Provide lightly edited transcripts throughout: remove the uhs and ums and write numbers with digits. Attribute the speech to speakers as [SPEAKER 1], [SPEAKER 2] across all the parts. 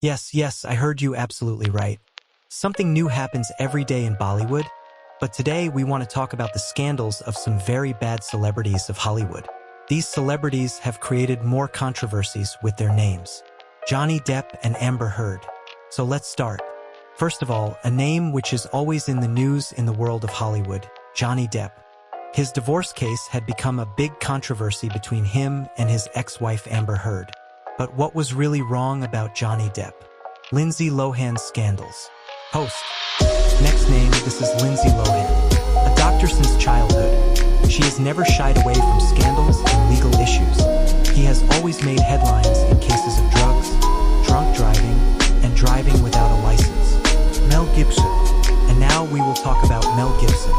[SPEAKER 1] Yes, I heard you absolutely right. Something new happens every day in Bollywood, but today we want to talk about the scandals of some very bad celebrities of Hollywood. These celebrities have created more controversies with their names. Johnny Depp and Amber Heard. So let's start. First of all, a name which is always in the news in the world of Hollywood, Johnny Depp. His divorce case had become a big controversy between him and his ex-wife Amber Heard. But what was really wrong about Johnny Depp? Lindsay Lohan's scandals. Host. Next name, this is Lindsay Lohan. A doctor since childhood. She has never shied away from scandals and legal issues. He has always made headlines in cases of drugs, drunk driving, and driving without a license. Mel Gibson. And now we will talk about Mel Gibson.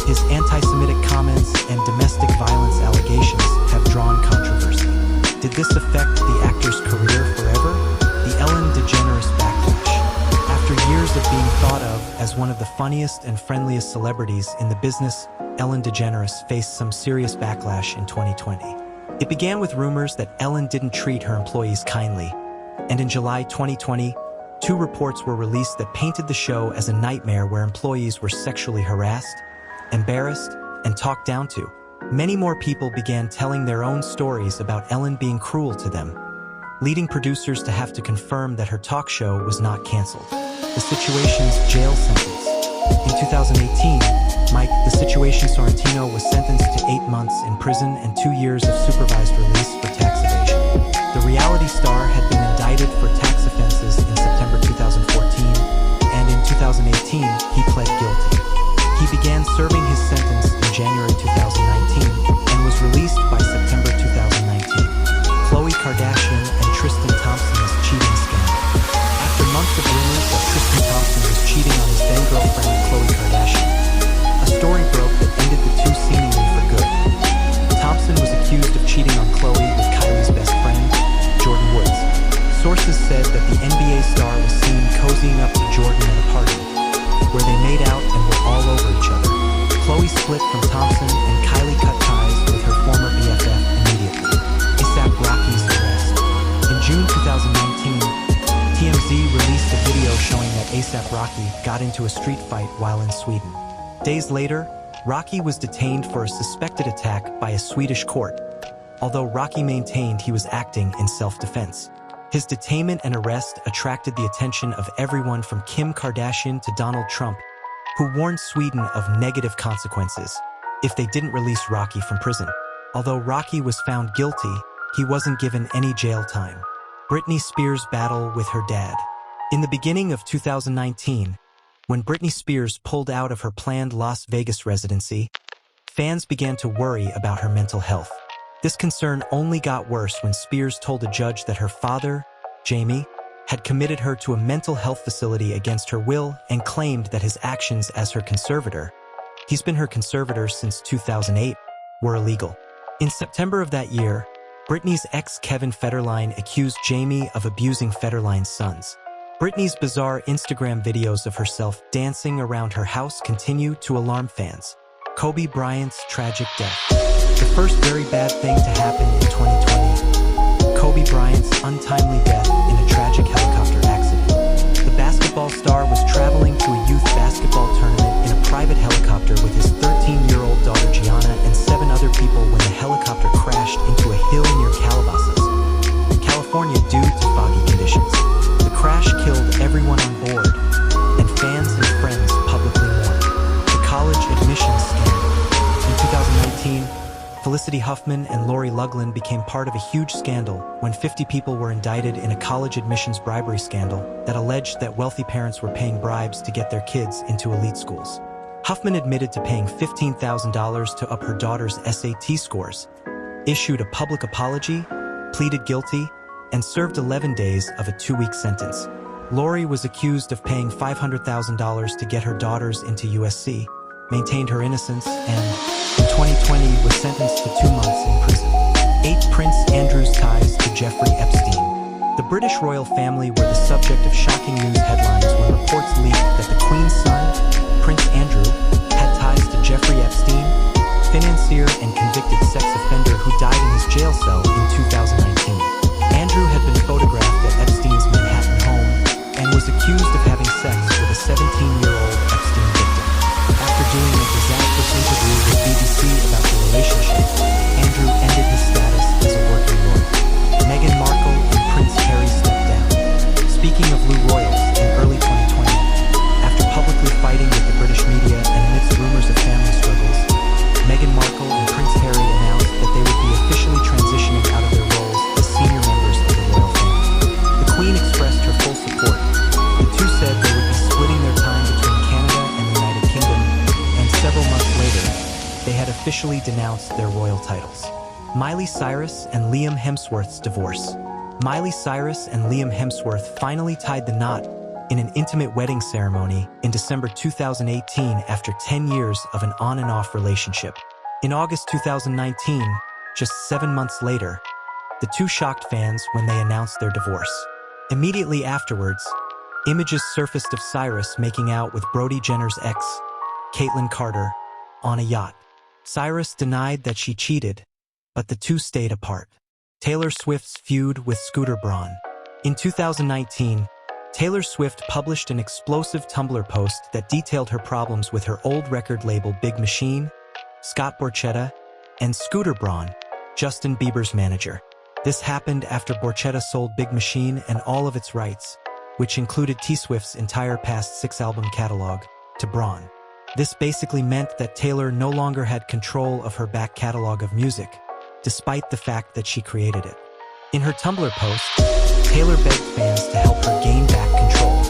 [SPEAKER 1] His anti-Semitic comments and domestic violence allegations have drawn controversy. Did this affect the actor's career forever? The Ellen DeGeneres backlash. After years of being thought of as one of the funniest and friendliest celebrities in the business, Ellen DeGeneres faced some serious backlash in 2020. It began with rumors that Ellen didn't treat her employees kindly, and in July 2020, two reports were released that painted the show as a nightmare where employees were sexually harassed, embarrassed, and talked down to. Many more people began telling their own stories about Ellen being cruel to them, leading producers to have to confirm that her talk show was not canceled. The Situation's jail sentence. In 2018, Mike, the Situation Sorrentino was sentenced to 8 months in prison and 2 years of supervised release for tax evasion. The reality star had been indicted for tax offenses in September 2014, and in 2018, he pled guilty. He began serving his sentence in January 2019 and was released by September 2019. Khloe Kardashian and Tristan Thompson's cheating scandal. After months of rumors that Tristan Thompson was cheating on his then-girlfriend Khloe Kardashian, a story broke that ended the two seemingly for good. Thompson was accused of cheating on Khloe with Kylie's best friend, Jordan Woods. Sources said that the NBA star was seen cozying up to Jordan at a party, where they made out and were all over each other. Khloe split from Thompson and Kylie cut ties with her former BFF immediately. A$AP Rocky's arrest. In June 2019, TMZ released a video showing that A$AP Rocky got into a street fight while in Sweden. Days later, Rocky was detained for a suspected attack by a Swedish court, although Rocky maintained he was acting in self-defense. His detainment and arrest attracted the attention of everyone from Kim Kardashian to Donald Trump, who warned Sweden of negative consequences if they didn't release Rocky from prison. Although Rocky was found guilty, he wasn't given any jail time. Britney Spears' battle with her dad. In the beginning of 2019, when Britney Spears pulled out of her planned Las Vegas residency, fans began to worry about her mental health. This concern only got worse when Spears told a judge that her father, Jamie, had committed her to a mental health facility against her will and claimed that his actions as her conservator, he's been her conservator since 2008, were illegal. In September of that year, Britney's ex Kevin Federline accused Jamie of abusing Federline's sons. Britney's bizarre Instagram videos of herself dancing around her house continue to alarm fans. Kobe Bryant's tragic death. The first very bad thing to happen in 2020. Kobe Bryant's untimely death in a tragic helicopter accident. The basketball star was traveling to a youth basketball tournament in a private helicopter with his 13-year-old daughter Gianna and 7 other people when the helicopter crashed into a hill near Calabasas, California due to foggy conditions. The crash killed everyone on board, and fans and friends publicly mourned. The college admissions scandal. In 2019, Felicity Huffman and Lori Loughlin became part of a huge scandal when 50 people were indicted in a college admissions bribery scandal that alleged that wealthy parents were paying bribes to get their kids into elite schools. Huffman admitted to paying $15,000 to up her daughter's SAT scores, issued a public apology, pleaded guilty, and served 11 days of a 2-week sentence. Lori was accused of paying $500,000 to get her daughters into USC, maintained her innocence, and in 2020 was sentenced to 2 months in prison. 8 Prince Andrew's ties to Jeffrey Epstein. The British royal family were the subject of shocking news headlines when reports leaked that the Queen's son, Prince Andrew, had ties to Jeffrey Epstein, financier and convicted sex offender who died in his jail cell in 2019. Andrew had been photographed at Epstein's Manhattan home accused of having sex with a 17-year-old Epstein victim. After doing a disastrous interview with BBC about the relationship, Andrew ended his status as a working lawyer. Meghan Markle and Prince Harry stepped down. Speaking of Lou Royals, in early 2020, after publicly fighting with the British media and amidst rumors of family struggles, Meghan Markle and Prince Harry announced that they would be officially transitioning out of their roles as senior members of the royal family. The Queen expressed her full support. The two said they would be splitting their time between Canada and the United Kingdom, and several months later, they had officially denounced their royal titles. Miley Cyrus and Liam Hemsworth's divorce. Miley Cyrus and Liam Hemsworth finally tied the knot in an intimate wedding ceremony in December 2018 after 10 years of an on-and-off relationship. In August 2019, just 7 months later, the two shocked fans when they announced their divorce. Immediately afterwards, images surfaced of Cyrus making out with Brody Jenner's ex, Caitlyn Carter, on a yacht. Cyrus denied that she cheated, but the two stayed apart. Taylor Swift's feud with Scooter Braun. In 2019, Taylor Swift published an explosive Tumblr post that detailed her problems with her old record label Big Machine, Scott Borchetta, and Scooter Braun, Justin Bieber's manager. This happened after Borchetta sold Big Machine and all of its rights, which included T-Swift's entire past 6-album catalog, to Braun. This basically meant that Taylor no longer had control of her back catalog of music, despite the fact that she created it. In her Tumblr post, Taylor begged fans to help her gain back control.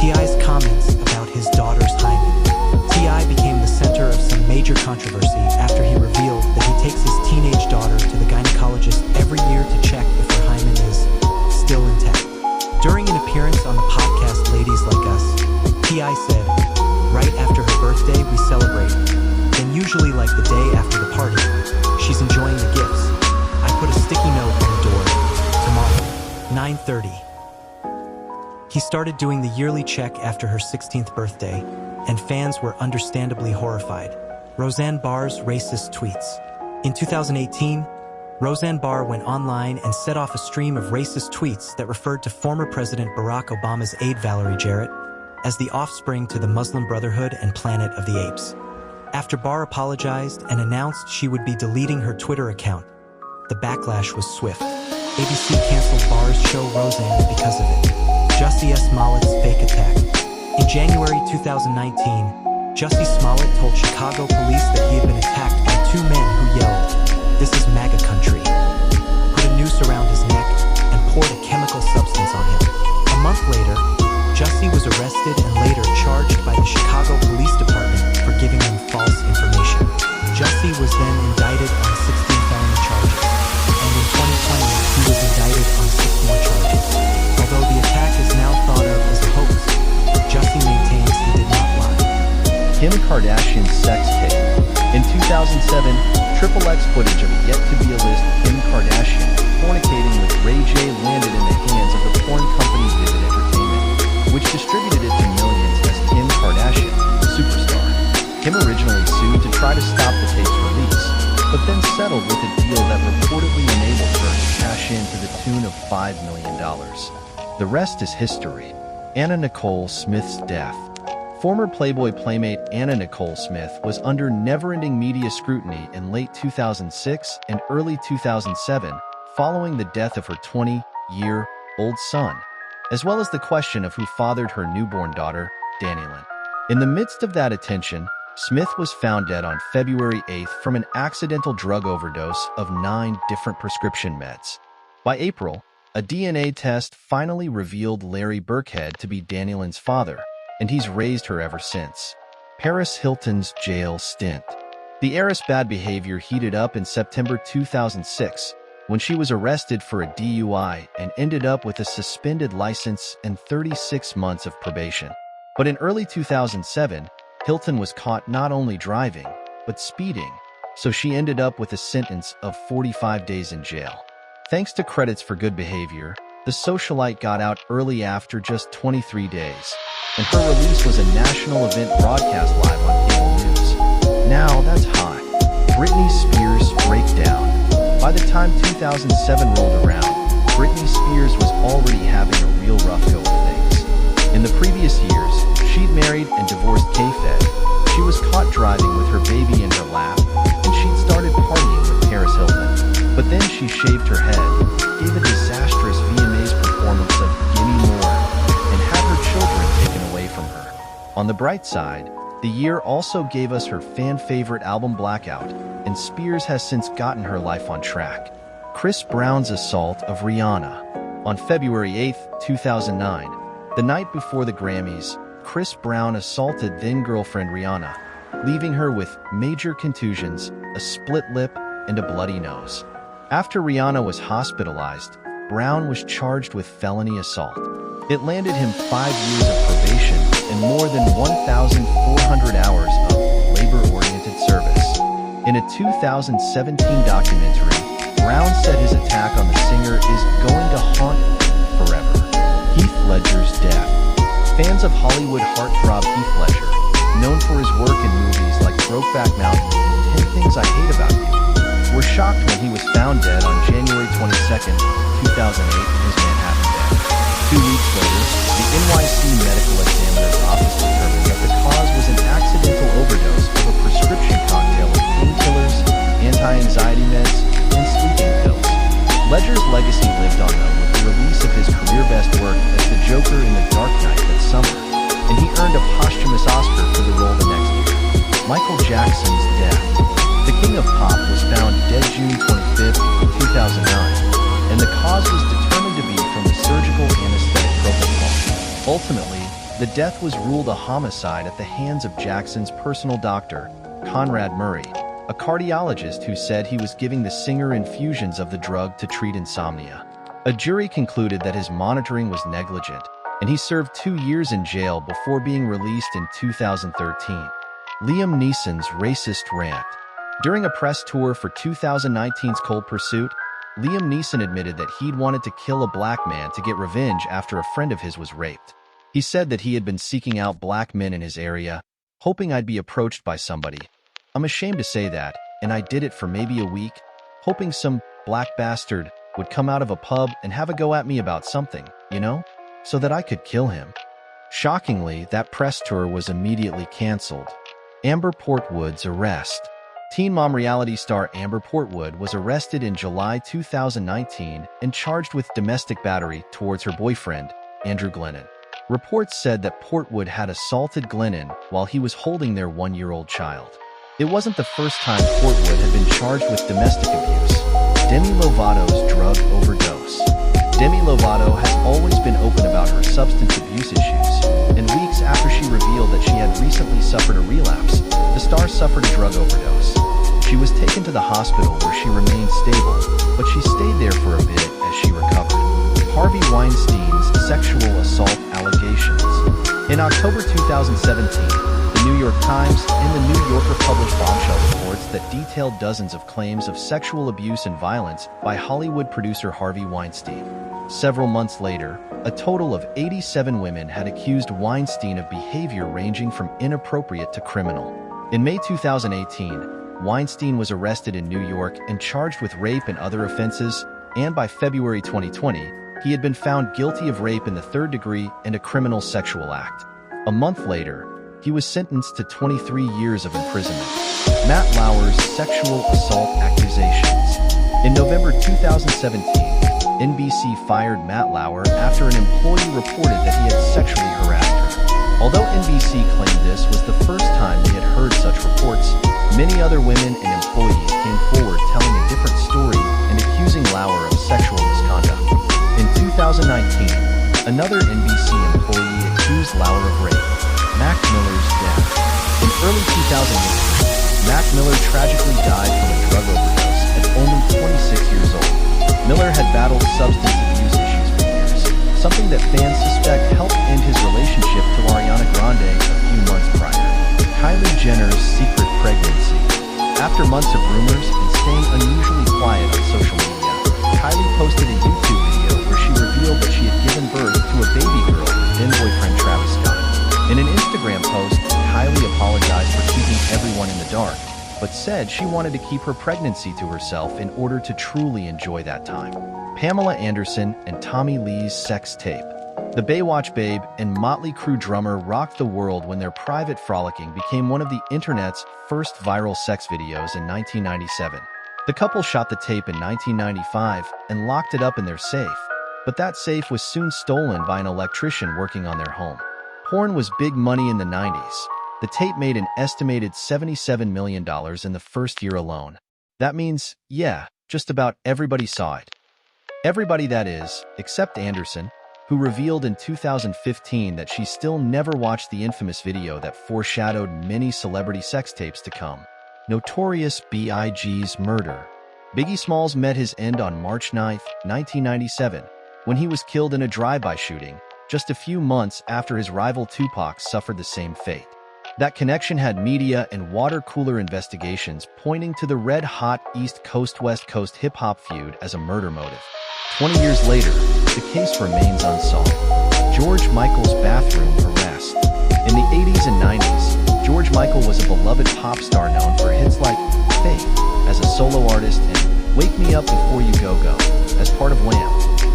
[SPEAKER 1] T.I.'s comments about his daughter's hymen. T.I. became the center of some major controversy after he revealed that he takes his teenage daughter to the gynecologist every year to check if her hymen is still intact. During an appearance on the podcast Ladies Like Us, T.I. said, "Right after her birthday, we celebrate. Then usually like the day after the party, she's enjoying the gifts. I put a sticky note on the door. Tomorrow, 9:30. He started doing the yearly check after her 16th birthday, and fans were understandably horrified. Roseanne Barr's racist tweets. In 2018, Roseanne Barr went online and set off a stream of racist tweets that referred to former President Barack Obama's aide Valerie Jarrett as the offspring to the Muslim Brotherhood and Planet of the Apes. After Barr apologized and announced she would be deleting her Twitter account, the backlash was swift. ABC canceled Barr's show Roseanne because of it. Jussie Smollett's fake attack. In January 2019, Jussie Smollett told Chicago police that he had been attacked by two men who yelled, "This is MAGA country," put a noose around his neck, and poured a chemical substance on him. A month later, Jussie was arrested and later charged by the Chicago Police Department for giving them false information. Jussie was then indicted on 16 felony charges, and in 2020, he was indicted on 6 more charges. Although the attack is now thought of as a hoax, Jussie maintains he did not lie.
[SPEAKER 2] Kim Kardashian's sex tape. In 2007, XXX footage of yet-to-be-a-list Kim Kardashian fornicating with Ray J landed in the hands of the porn company Vivid Entertainment, which distributed it to millions as Kim Kardashian, Superstar. Kim originally sued to try to stop the tape's release, but then settled with a deal that reportedly enabled her to cash in to the tune of $5 million. The rest is history. Anna Nicole Smith's death. Former Playboy playmate Anna Nicole Smith was under never-ending media scrutiny in late 2006 and early 2007 following the death of her 20-year-old son, as well as the question of who fathered her newborn daughter, Danielyn. In the midst of that attention, Smith was found dead on February 8th from an accidental drug overdose of 9 different prescription meds. By April, a DNA test finally revealed Larry Burkhead to be Danielyn's father, and he's raised her ever since. Paris Hilton's jail stint. The heiress' bad behavior heated up in September 2006 when she was arrested for a DUI and ended up with a suspended license and 36 months of probation. But in early 2007, Hilton was caught not only driving, but speeding, so she ended up with a sentence of 45 days in jail. Thanks to credits for good behavior, the socialite got out early after just 23 days, and her release was a national event broadcast live on cable news. Now that's hot. Britney Spears' breakdown. By the time 2007 rolled around, Britney Spears was already having a real rough go of things. In the married and divorced K-Fed, she was caught driving with her baby in her lap, and she'd started partying with Paris Hilton. But then she shaved her head, gave a disastrous VMAs performance of Gimme More, and had her children taken away from her. On the bright side, the year also gave us her fan-favorite album Blackout, and Spears has since gotten her life on track. Chris Brown's assault of Rihanna. On February 8, 2009, the night before the Grammys, Chris Brown assaulted then-girlfriend Rihanna, leaving her with major contusions, a split lip, and a bloody nose. After Rihanna was hospitalized, Brown was charged with felony assault. It landed him 5 years of probation and more than 1,400 hours of labor-oriented service. In a 2017 documentary, Brown said his attack on the singer is going to haunt him forever. Heath Ledger's death. Fans of Hollywood heartthrob Heath Ledger, known for his work in movies like Brokeback Mountain and 10 Things I Hate About You, were shocked when he was found dead on January 22, 2008 in his Manhattan bed. 2 weeks later, the NYC Medical Examiner's Office determined that the cause was an accidental overdose of a prescription cocktail of painkillers, anti-anxiety meds, and sleeping pills. Ledger's legacy lived on, though, with the release of his career-best work as the Joker in The Dark Knight that summer, and he earned a posthumous Oscar for the role the next year. Michael Jackson's death. The King of Pop was found dead June 25, 2009, and the cause was determined to be from the surgical anesthetic propofol. Ultimately, the death was ruled a homicide at the hands of Jackson's personal doctor, Conrad Murray, a cardiologist who said he was giving the singer infusions of the drug to treat insomnia. A jury concluded that his monitoring was negligent, and he served 2 years in jail before being released in 2013. Liam Neeson's racist rant. During a press tour for 2019's Cold Pursuit, Liam Neeson admitted that he'd wanted to kill a black man to get revenge after a friend of his was raped. He said that he had been seeking out black men in his area, hoping I'd be approached by somebody. I'm ashamed to say that, and I did it for maybe a week, hoping some black bastard would come out of a pub and have a go at me about something, you know, so that I could kill him. Shockingly, that press tour was immediately canceled. Amber Portwood's arrest. Teen Mom reality star Amber Portwood was arrested in July 2019 and charged with domestic battery towards her boyfriend, Andrew Glennon. Reports said that Portwood had assaulted Glennon while he was holding their 1-year-old child. It wasn't the first time Portwood had been charged with domestic abuse. Demi Lovato's drug overdose. Demi Lovato has always been open about her substance abuse issues, and weeks after she revealed that she had recently suffered a relapse, the star suffered a drug overdose. She was taken to the hospital where she remained stable, but she stayed there for a bit as she recovered. Harvey Weinstein's sexual assault allegations. In October 2017, the New York Times and the New Yorker published bombshell reports that detailed dozens of claims of sexual abuse and violence by Hollywood producer Harvey Weinstein. Several months later, a total of 87 women had accused Weinstein of behavior ranging from inappropriate to criminal. In May 2018, Weinstein was arrested in New York and charged with rape and other offenses, and by February 2020, he had been found guilty of rape in the 3rd degree and a criminal sexual act. A month later, he was sentenced to 23 years of imprisonment. Matt Lauer's sexual assault accusations. In November 2017, NBC fired Matt Lauer after an employee reported that he had sexually harassed her. Although NBC claimed this was the first time they had heard such reports, many other women and employees came forward telling a different story and accusing Lauer of sexual misconduct. In 2019, another NBC employee accused Lauer of rape. Mac Miller's death. In early 2008, Mac Miller tragically died from a drug overdose at only 26 years old. Miller had battled substance abuse issues for years, something that fans suspect helped end his relationship to Ariana Grande a few months prior. Kylie Jenner's secret pregnancy. After months of rumors and staying unusually quiet on social media, Kylie posted a YouTube video where she revealed that she had given birth to a baby girl with then-boyfriend Travis Scott. In an Instagram post, Kylie apologized for keeping everyone in the dark, but said she wanted to keep her pregnancy to herself in order to truly enjoy that time. Pamela Anderson and Tommy Lee's sex tape. The Baywatch Babe and Motley Crue drummer rocked the world when their private frolicking became one of the internet's first viral sex videos in 1997. The couple shot the tape in 1995 and locked it up in their safe, but that safe was soon stolen by an electrician working on their home. Porn was big money in the 90s. The tape made an estimated $77 million in the first year alone. That means, yeah, just about everybody saw it. Everybody, that is, except Anderson, who revealed in 2015 that she still never watched the infamous video that foreshadowed many celebrity sex tapes to come. Notorious B.I.G.'s murder. Biggie Smalls met his end on March 9, 1997, when he was killed in a drive-by shooting, just a few months after his rival Tupac suffered the same fate. That connection had media and water cooler investigations pointing to the red-hot East Coast-West Coast hip-hop feud as a murder motive. 20 years later, the case remains unsolved. George Michael's bathroom arrest. In the 80s and 90s, George Michael was a beloved pop star known for hits like Faith as a solo artist and Wake Me Up Before You Go Go as part of Wham.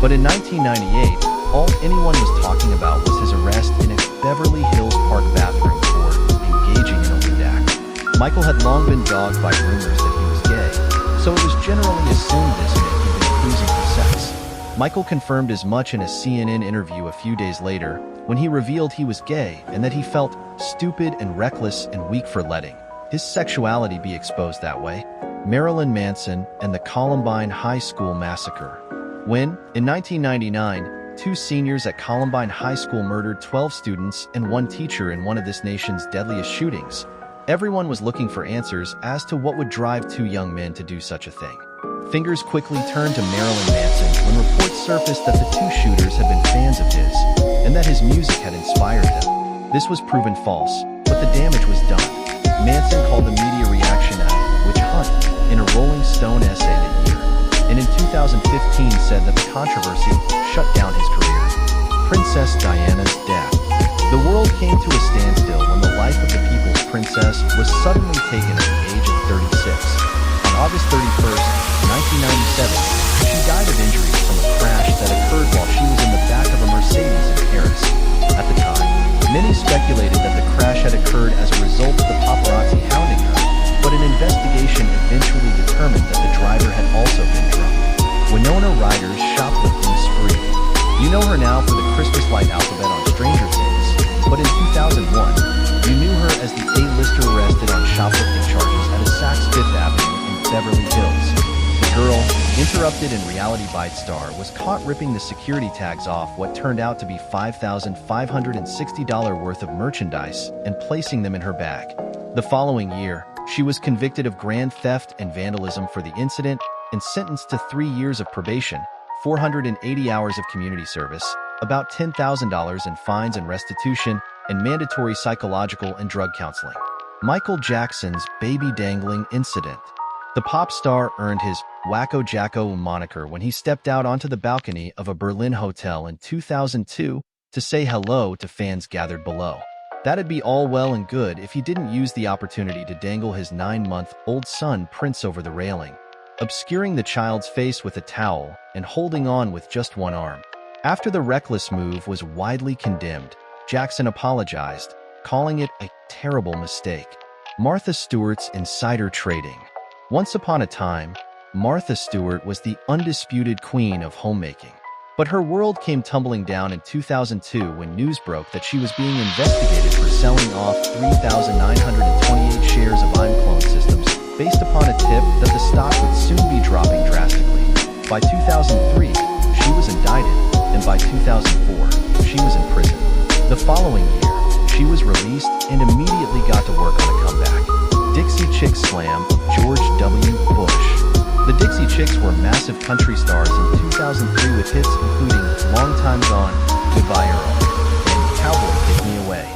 [SPEAKER 2] But in 1998, all anyone was talking about was his arrest in a Beverly Hills Park bathroom for engaging in a lewd act. Michael had long been dogged by rumors that he was gay, so it was generally assumed this meant he'd been cruising for sex. Michael confirmed as much in a CNN interview a few days later when he revealed he was gay and that he felt stupid and reckless and weak for letting his sexuality be exposed that way. Marilyn Manson and the Columbine High School Massacre. When, in 1999, 2 seniors at Columbine High School murdered 12 students and 1 teacher in one of this nation's deadliest shootings, everyone was looking for answers as to what would drive 2 young men to do such a thing. Fingers quickly turned to Marilyn Manson when reports surfaced that the 2 shooters had been fans of his and that his music had inspired them. This was proven false, but the damage was done. Manson called the media reaction a witch hunt in a Rolling Stone essay that year, and in 2015 said that the controversy shut down his career. Princess Diana's death. The world came to a standstill when the life of the people's princess was suddenly taken at the age of 36. On August 31st, 1997, she died of injuries from a crash that occurred while she was in the back of a Mercedes in Paris. At the time, many speculated that the crash had occurred as a result of the paparazzi hounding her, but an investigation eventually determined that the driver had also been drunk. Winona Ryder's shoplifting spree. You know her now for the Christmas light alphabet on Stranger Things, but in 2001, you knew her as the A-lister arrested on shoplifting charges at a Saks Fifth Avenue in Beverly Hills. The girl, interrupted in Reality Bites star, was caught ripping the security tags off what turned out to be $5,560 worth of merchandise and placing them in her bag. The following year, she was convicted of grand theft and vandalism for the incident and sentenced to 3 years of probation, 480 hours of community service, about $10,000 in fines and restitution, and mandatory psychological and drug counseling. Michael Jackson's baby dangling incident. The pop star earned his Wacko Jacko moniker when he stepped out onto the balcony of a Berlin hotel in 2002 to say hello to fans gathered below. That'd be all well and good if he didn't use the opportunity to dangle his 9-month-old son Prince over the railing, obscuring the child's face with a towel and holding on with just one arm. After the reckless move was widely condemned, Jackson apologized, calling it a terrible mistake. Martha Stewart's insider trading. Once upon a time, Martha Stewart was the undisputed queen of homemaking. But her world came tumbling down in 2002 when news broke that she was being investigated for selling off 3,928 shares of ImClone Systems based upon a tip that the stock would soon be dropping drastically. By 2003, she was indicted, and by 2004, she was in prison. The following year, she was released and immediately got to work on a comeback. Dixie Chicks slam George W. Bush. The Dixie Chicks were massive country stars in 2003 with hits including Long Time Gone, Goodbye Earl, and Cowboy Take Me Away.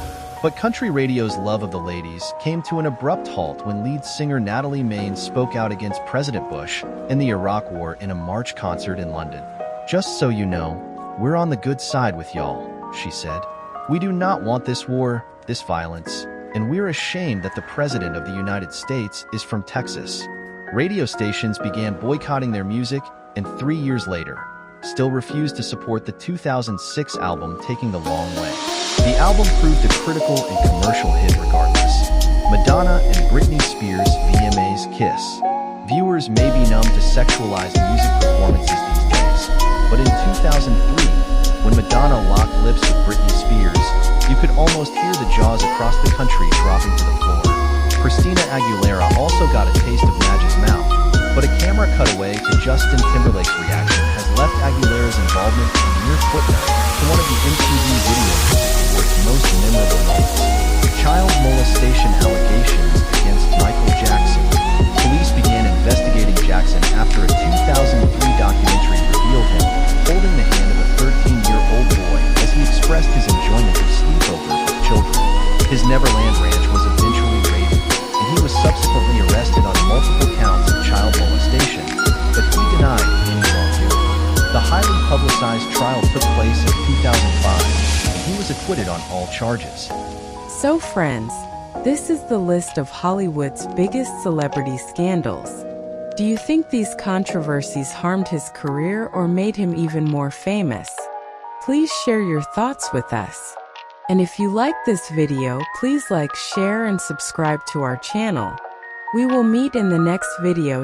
[SPEAKER 2] But country radio's love of the ladies came to an abrupt halt when lead singer Natalie Maines spoke out against President Bush and the Iraq War in a March concert in London. "Just so you know, we're on the good side with y'all," she said. "We do not want this war, this violence, and we're ashamed that the President of the United States is from Texas." Radio stations began boycotting their music, and 3 years later, still refused to support the 2006 album Taking the Long Way. The album proved a critical and commercial hit regardless. Madonna and Britney Spears' VMA's Kiss. Viewers may be numb to sexualized music performances these days, but in 2003, when Madonna locked lips with Britney Spears, you could almost hear the jaws across the country dropping to the floor. Christina Aguilera also got a taste of Madge's mouth, but a camera cutaway to Justin Timberlake's reaction has left Aguilera's involvement a mere footnote to one of the MTV Video Music Awards' most memorable moments. Child molestation allegations against Michael Jackson. Police began investigating Jackson after a 2003 documentary revealed him holding the hand of a 13-year-old boy as he expressed his enjoyment of sleepovers with children. His Neverland Ranch was eventually raided, and he was subsequently arrested on multiple counts of child molestation, but he denied any wrongdoing. The highly publicized trial took place in 2005, and he was acquitted on all charges.
[SPEAKER 3] So friends, this is the list of Hollywood's biggest celebrity scandals. Do you think these controversies harmed his career or made him even more famous? Please share your thoughts with us. And if you like this video, please like, share, and subscribe to our channel. We will meet in the next video.